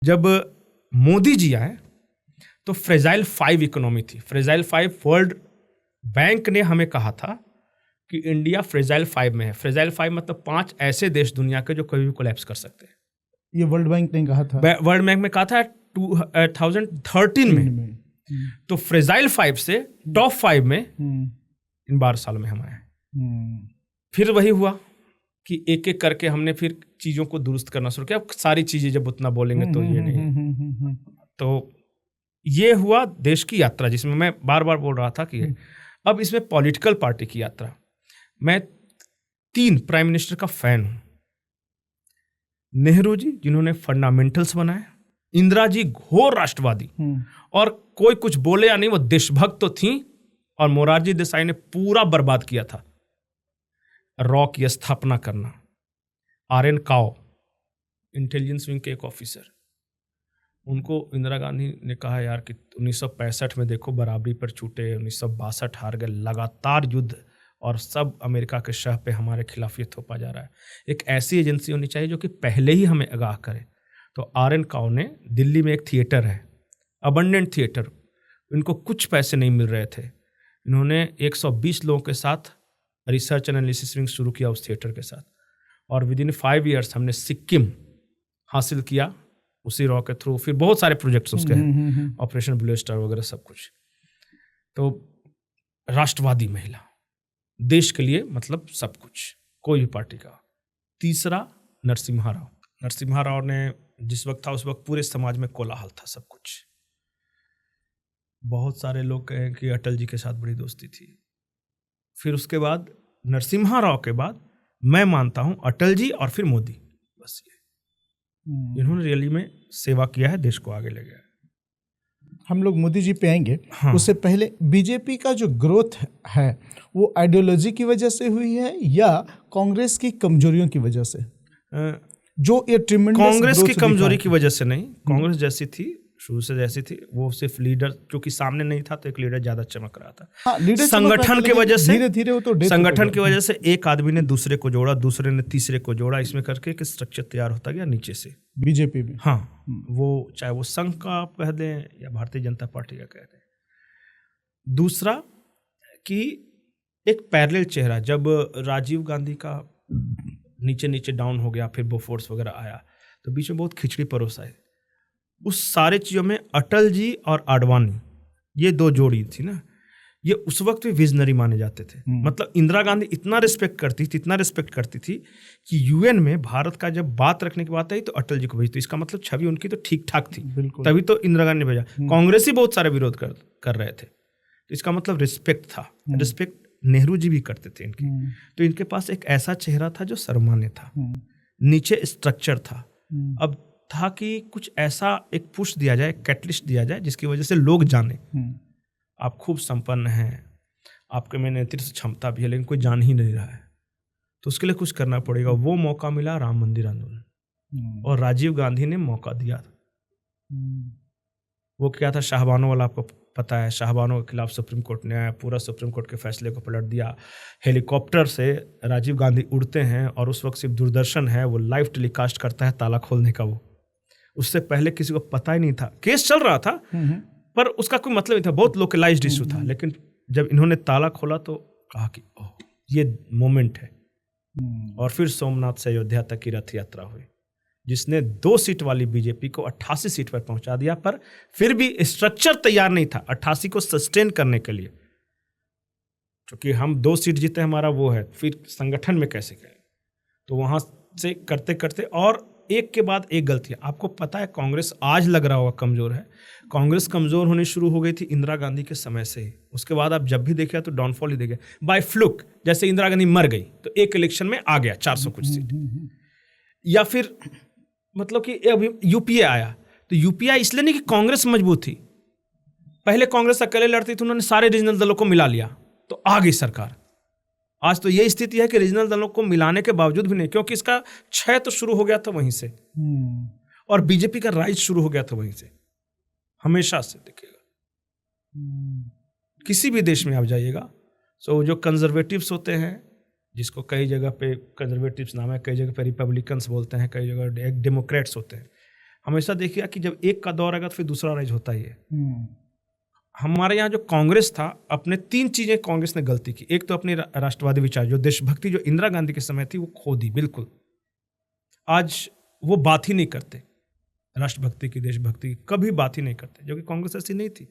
जब मोदी जी आए तो फ्रेजाइल 5 इकोनॉमी थी। फ्रेजाइल 5 वर्ल्ड बैंक ने हमें कहा था कि इंडिया फ्रेजाइल 5 में है। फ्रेजाइल 5 मतलब 5 ऐसे देश दुनिया के जो कभी भी कोलैप्स कर सकते हैं। ये वर्ल्ड बैंक ने कहा था, वर्ल्ड बैंक में कहा था 2013 में। तो फ्रेजाइल 5 से टॉप 5 में इन 12 सालों में हम आए। फिर वही हुआ कि एक एक करके हमने फिर चीज़ों को दुरुस्त करना शुरू किया। सारी चीज़ें जब उतना बोलेंगे तो ये नहीं। तो ये हुआ देश की यात्रा, जिसमें मैं बार बार बोल रहा था कि अब इसमें पॉलिटिकल पार्टी की यात्रा। मैं 3 प्राइम मिनिस्टर का फैन हूं। नेहरू जी जिन्होंने फंडामेंटल्स बनाए, इंदिरा जी घोर राष्ट्रवादी और कोई कुछ बोले या नहीं वो देशभक्त तो थी, और मोरारजी देसाई ने पूरा बर्बाद किया था। रॉ की स्थापना करना, RN काओ इंटेलिजेंस विंग के एक ऑफिसर, उनको इंदिरा गांधी ने कहा यार कि 1965 में देखो बराबरी पर छूटे, 1962 हार गए, लगातार युद्ध और सब अमेरिका के शह पे हमारे खिलाफ ये थोपा जा रहा है। एक ऐसी एजेंसी होनी चाहिए जो कि पहले ही हमें आगाह करे। तो RN काओ ने, दिल्ली में एक थिएटर है अबंडेंट थिएटर, इनको कुछ पैसे नहीं मिल रहे थे, इन्होंने 120 लोगों के साथ रिसर्च एनालिसिस विंग शुरू किया उस थिएटर के साथ, और विद इन 5 ईयर्स हमने सिक्किम हासिल किया उसी रॉ के थ्रू। फिर बहुत सारे प्रोजेक्ट्स उसके हैं, ऑपरेशन ब्लू स्टार वगैरह सब कुछ। तो राष्ट्रवादी महिला, देश के लिए मतलब सब कुछ, कोई भी पार्टी का। तीसरा नरसिम्हा राव। नरसिम्हा राव ने जिस वक्त था उस वक्त पूरे समाज में कोलाहल था, सब कुछ। बहुत सारे लोग कहें कि अटल जी के साथ बड़ी दोस्ती थी। फिर उसके बाद नरसिम्हा राव के बाद मैं मानता हूं अटल जी और फिर मोदी। बस ये इन्होंने रियली में सेवा किया है, देश को आगे ले गया है। हम लोग मोदी जी पे आएंगे। हाँ। उससे पहले बीजेपी का जो ग्रोथ है वो आइडियोलॉजी की वजह से हुई है या कांग्रेस की कमजोरियों की वजह से? जो ये ट्रिमेंडस कांग्रेस की कमजोरी की वजह से नहीं, कांग्रेस जैसी थी शुरू से, जैसी थी वो, सिर्फ लीडर क्योंकि सामने नहीं था तो एक लीडर ज्यादा चमक रहा था। हाँ, संगठन की वजह से, धीरे धीरे वो तो संगठन की वजह से एक आदमी ने दूसरे को जोड़ा, दूसरे ने तीसरे को जोड़ा, इसमें करके एक स्ट्रक्चर तैयार होता गया नीचे से बीजेपी में। हाँ, वो चाहे वो संघ का आप कह दें या भारतीय जनता पार्टी का कह दें। दूसरा कि एक पैरेलल चेहरा, जब राजीव गांधी का नीचे नीचे डाउन हो गया, फिर बोफोर्स वगैरह आया, तो बीच में बहुत खिचड़ी परोस आई। उस सारे चीज़ों में अटल जी और आडवाणी, ये 2 जोड़ी थी ना, ये उस वक्त भी विजनरी माने जाते थे। मतलब इंदिरा गांधी इतना रिस्पेक्ट करती थी कि यूएन में भारत का जब बात रखने की बात आई तो अटल जी को भेजी। तो इसका मतलब छवि उनकी तो ठीक ठाक थी, तभी तो इंदिरा गांधी ने भेजा। कांग्रेस ही बहुत सारे विरोध कर रहे थे, तो इसका मतलब रिस्पेक्ट था। रिस्पेक्ट नेहरू जी भी करते थे इनकी। तो इनके पास एक ऐसा चेहरा था जो सर्वमान्य था, नीचे स्ट्रक्चर था। अब था कि कुछ ऐसा एक पुश दिया जाए, कैटलिस्ट दिया जाए, जिसकी वजह से लोग जाने आप खूब संपन्न हैं, आपके में नेतृत्व क्षमता भी है, लेकिन कोई जान ही नहीं रहा है, तो उसके लिए कुछ करना पड़ेगा। वो मौका मिला राम मंदिर आंदोलन, और राजीव गांधी ने मौका दिया। वो क्या था, शाहबानों वाला, आपको पता है, शाहबानों के खिलाफ सुप्रीम कोर्ट ने आया, पूरा सुप्रीम कोर्ट के फैसले को पलट दिया। हेलीकॉप्टर से राजीव गांधी उड़ते हैं, और उस वक्त सिर्फ दूरदर्शन है, वो लाइव टेलीकास्ट करता है ताला खोलने का। वो उससे पहले किसी को पता ही नहीं था, केस चल रहा था पर उसका कोई मतलब नहीं था, बहुत लोकलाइज्ड इशू था। लेकिन जब इन्होंने ताला खोला तो कहा कि ओह ये मोमेंट है। और फिर सोमनाथ से अयोध्या तक की रथ यात्रा हुई, जिसने 2 सीट वाली बीजेपी को 88 सीट पर पहुंचा दिया। पर फिर भी स्ट्रक्चर तैयार नहीं था 88 को सस्टेन करने के लिए, क्योंकि हम 2 सीट जीते, हमारा वो है, फिर संगठन में कैसे करें। तो वहां से करते करते, और एक के बाद एक गलती। आपको पता है कांग्रेस आज लग रहा होगा कमजोर है, कांग्रेस कमजोर होनी शुरू हो गई थी इंदिरा गांधी के समय से ही। उसके बाद आप जब भी देखिए तो डाउनफॉल ही देखे बाय फ्लुक। जैसे इंदिरा गांधी मर गई तो एक इलेक्शन में आ गया 400 कुछ सीट, या फिर मतलब कि अभी यूपीए आया तो यूपीए इसलिए नहीं कि कांग्रेस मजबूत थी, पहले कांग्रेस अकेले लड़ती थी, उन्होंने सारे रीजनल दलों को मिला लिया तो आ गई सरकार। आज तो ये स्थिति है कि रीजनल दलों को मिलाने के बावजूद भी नहीं, क्योंकि इसका क्षय तो शुरू हो गया था वहीं से, और बीजेपी का राइज शुरू हो गया था वहीं से, हमेशा से देखिएगा। किसी भी देश में आप जाइएगा, सो जो कंजर्वेटिव्स होते हैं, जिसको कई जगह पे कंजर्वेटिव्स नाम है, कई जगह पे रिपब्लिकन्स बोलते हैं, कई जगह डेमोक्रेट्स होते हैं, हमेशा देखिए कि जब एक का दौर आएगा तो फिर दूसरा राइज होता ही है। हमारे यहाँ जो कांग्रेस था, अपने 3 चीजें कांग्रेस ने गलती की। एक तो अपनी राष्ट्रवादी विचार, जो देशभक्ति जो इंदिरा गांधी के समय थी, वो खो दी बिल्कुल। आज वो बात ही नहीं करते राष्ट्रभक्ति की, देशभक्ति की, कभी बात ही नहीं करते, जो कि कांग्रेस ऐसी नहीं थी।